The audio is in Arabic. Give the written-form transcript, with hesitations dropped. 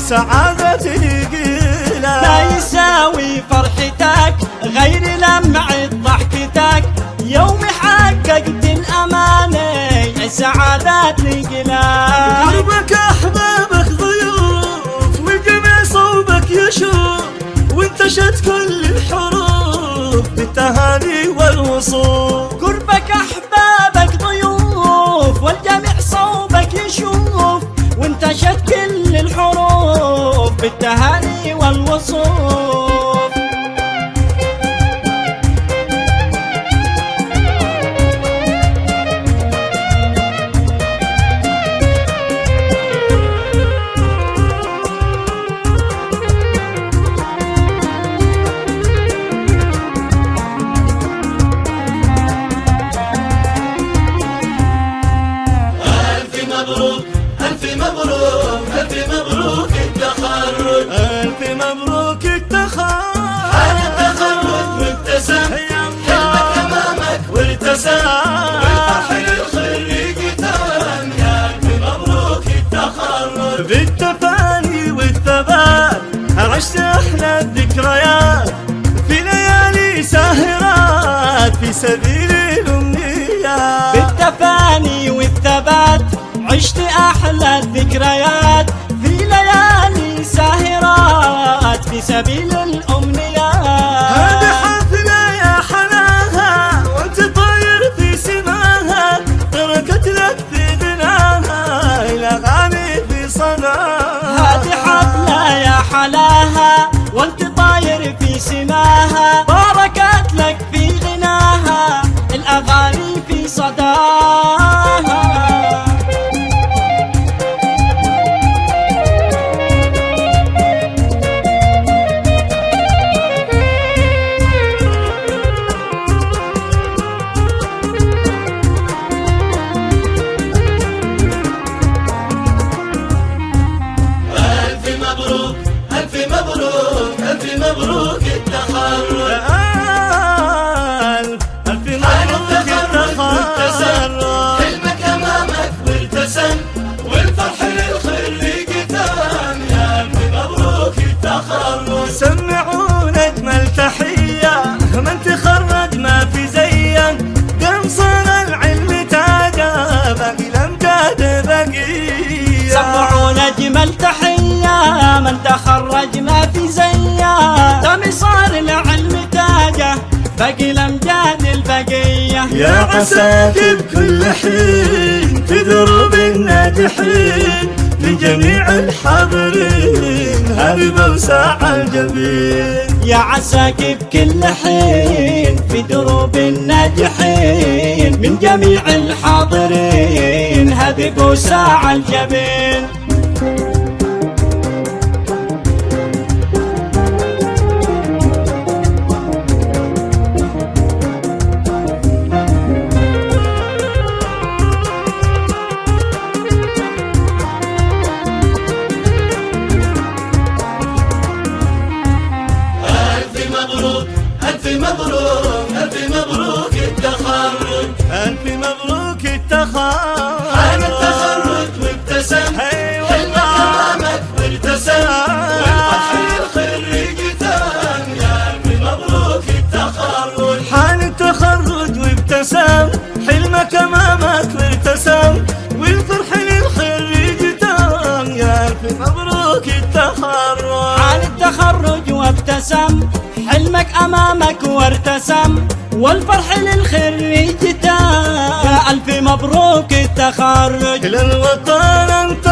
سعادة قيلة. لا يساوي فرحتك غير لمعة ضحكتك، يوم حققت الأمانة سعادات قيلة. قربك أحبابك ضيوف والجميع صوبك يشوف، وانتشت كل الحروف بالتهاني والوصول. قربك أحبابك ضيوف والجميع صوبك يشوف، وانتشت كل الحروف بالتهاني والوصوف. ألف مبروك التخرج، ألف مبروك التخرج. حان التخرج وابتسم، حلمك أمامك وارتسم، والفرح للخريج تم. يا ألف مبروك التخرج. بالتفاني والثبات عشت أحلى الذكريات، في ليالي ساهرات في سبيل الأمنيات. بالتفاني والثبات عشت أحلى الذكريات، في ليالي ساهرات في سبيل الأمنيات. هذه حفلة يا حلاها وانت طاير في سماها، تركت لك في غناها الأغاني في صداها. هذه حفلة يا حلاها وانت طاير في سماها، باركت لك في غناها الأغاني في صداها. مبروك التخرج، ألف مبروك التخرج. حلمك أمامك وارتسم، والفرح للخريج تم. يا ألف مبروك التخرج. سمعون أجمل تحية، من تخرج ما في زيه، قمصان العلم تاجه باقي الأمجاد بقية. سمعون أجمل تحية، من تخرج ما في زيه، قمصان العلم تاجه باقي الأمجاد البقية. يا عساك بكل حين في دروب الناجحين، لجميع الحاضرين هربة وساعة الجبين. يا عساك بكل حين في دروب الناجحين، من جميع الحاضرين هبق وساعة الجبين. ألف مبروك التخرج، ألف مبروك التخرج. حان التخرج وابتسم، حلمك أمامك وارتسم، والفرح للخريج تم. يا ألف مبروك التخرج. حان التخرج وابتسم، حلمك أمامك وارتسم، والفرح للخريج تم. يا ألف مبروك التخرج. حان التخرج وابتسم، حلمك أمامك وارتسم، والفرح للخريج تام. يا ألف مبروك التخرج. للوطن أنت